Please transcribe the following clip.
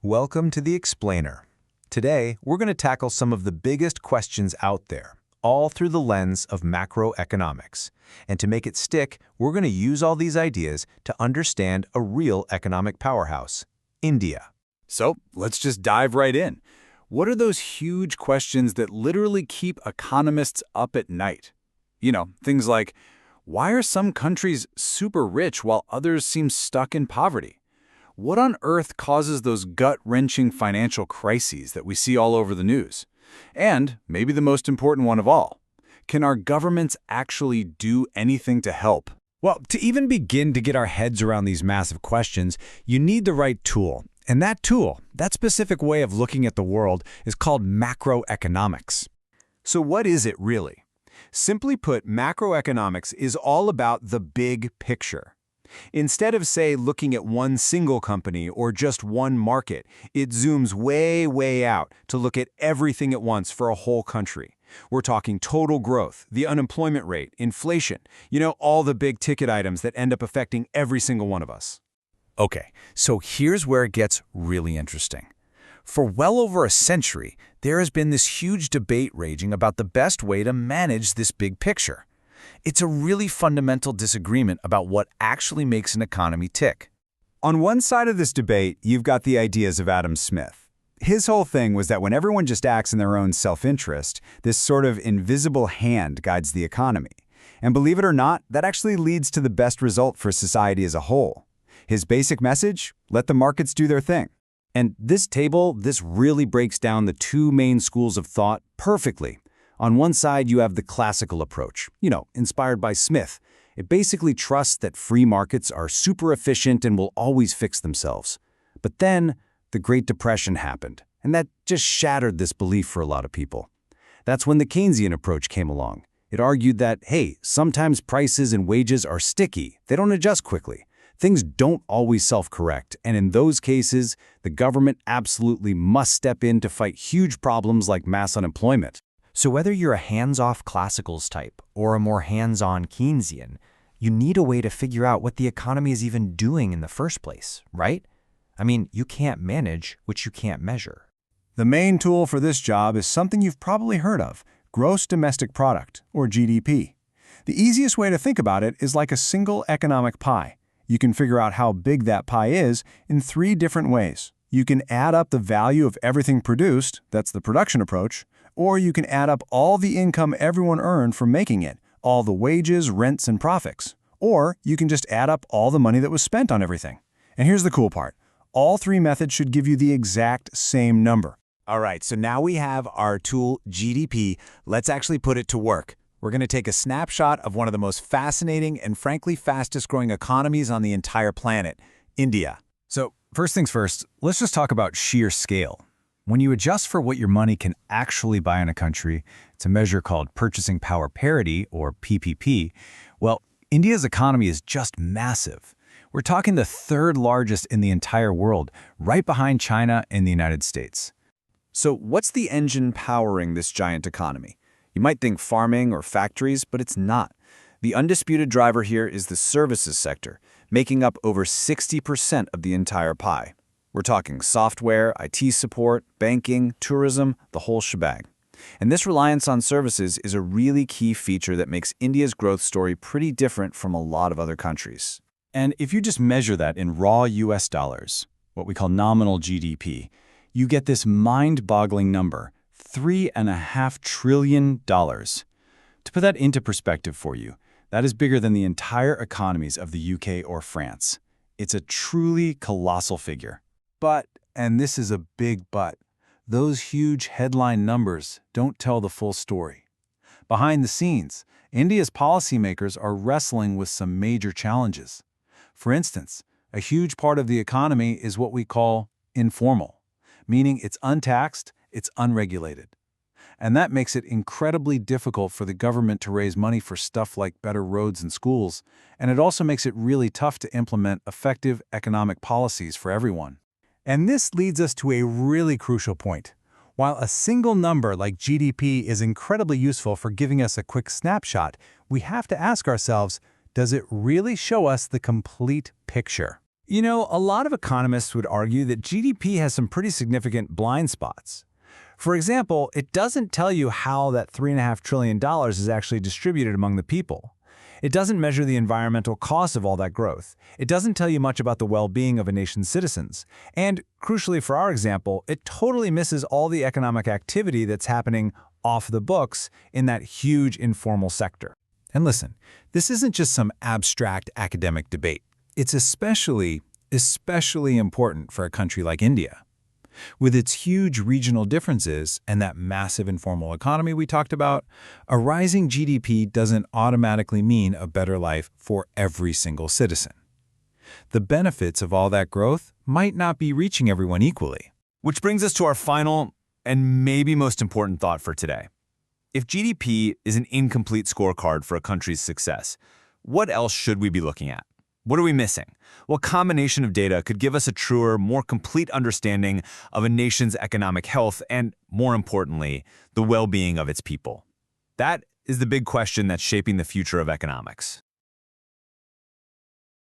Welcome to The Explainer. Today, we're going to tackle some of the biggest questions out there, all through the lens of macroeconomics. And to make it stick, we're going to use all these ideas to understand a real economic powerhouse, India. So let's just dive right in. What are those huge questions that literally keep economists up at night? Things like, why are some countries super rich while others seem stuck in poverty? What on earth causes those gut-wrenching financial crises that we see all over the news? And, maybe the most important one of all, can our governments actually do anything to help? Well, to even begin to get our heads around these massive questions, you need the right tool. And that tool, that specific way of looking at the world, is called macroeconomics. So what is it really? Simply put, macroeconomics is all about the big picture. Instead of, say, looking at one single company or just one market, it zooms way, way out to look at everything at once for a whole country. We're talking total growth, the unemployment rate, inflation, all the big ticket items that end up affecting every single one of us. Okay, so here's where it gets really interesting. For well over a century, there has been this huge debate raging about the best way to manage this big picture. It's a really fundamental disagreement about what actually makes an economy tick. On one side of this debate, you've got the ideas of Adam Smith. His whole thing was that when everyone just acts in their own self-interest, this sort of invisible hand guides the economy. And believe it or not, that actually leads to the best result for society as a whole. His basic message? Let the markets do their thing. And this really breaks down the two main schools of thought perfectly. On one side, you have the classical approach, inspired by Smith. It basically trusts that free markets are super efficient and will always fix themselves. But then, the Great Depression happened, and that just shattered this belief for a lot of people. That's when the Keynesian approach came along. It argued that, hey, sometimes prices and wages are sticky. They don't adjust quickly. Things don't always self-correct, and in those cases, the government absolutely must step in to fight huge problems like mass unemployment. So whether you're a hands-off classicals type or a more hands-on Keynesian, you need a way to figure out what the economy is even doing in the first place, right? I mean, you can't manage what you can't measure. The main tool for this job is something you've probably heard of, gross domestic product, or GDP. The easiest way to think about it is like a single economic pie. You can figure out how big that pie is in three different ways. You can add up the value of everything produced, that's the production approach, or you can add up all the income everyone earned from making it, all the wages, rents, and profits. Or you can just add up all the money that was spent on everything. And here's the cool part. All three methods should give you the exact same number. All right, so now we have our tool, GDP. Let's actually put it to work. We're going to take a snapshot of one of the most fascinating and frankly fastest growing economies on the entire planet, India. So, first things first, let's just talk about sheer scale. When you adjust for what your money can actually buy in a country, it's a measure called purchasing power parity, or PPP. Well, India's economy is just massive. We're talking the third largest in the entire world, right behind China and the United States. So what's the engine powering this giant economy? You might think farming or factories, but it's not. The undisputed driver here is the services sector, making up over 60% of the entire pie. We're talking software, IT support, banking, tourism, the whole shebang. And this reliance on services is a really key feature that makes India's growth story pretty different from a lot of other countries. And if you just measure that in raw US dollars, what we call nominal GDP, you get this mind-boggling number, $3.5 trillion. To put that into perspective for you, that is bigger than the entire economies of the UK or France. It's a truly colossal figure. But, and this is a big but, those huge headline numbers don't tell the full story. Behind the scenes, India's policymakers are wrestling with some major challenges. For instance, a huge part of the economy is what we call informal, meaning it's untaxed, it's unregulated. And that makes it incredibly difficult for the government to raise money for stuff like better roads and schools, and it also makes it really tough to implement effective economic policies for everyone. And this leads us to a really crucial point. While a single number like GDP is incredibly useful for giving us a quick snapshot, we have to ask ourselves, does it really show us the complete picture? You know, a lot of economists would argue that GDP has some pretty significant blind spots. For example, it doesn't tell you how that $3.5 trillion is actually distributed among the people. It doesn't measure the environmental cost of all that growth. It doesn't tell you much about the well-being of a nation's citizens. And, crucially for our example, it totally misses all the economic activity that's happening off the books in that huge informal sector. And listen, this isn't just some abstract academic debate. It's especially important for a country like India. With its huge regional differences and that massive informal economy we talked about, a rising GDP doesn't automatically mean a better life for every single citizen. The benefits of all that growth might not be reaching everyone equally. Which brings us to our final and maybe most important thought for today. If GDP is an incomplete scorecard for a country's success, what else should we be looking at? What are we missing? What combination of data could give us a truer, more complete understanding of a nation's economic health and, more importantly, the well-being of its people? That is the big question that's shaping the future of economics.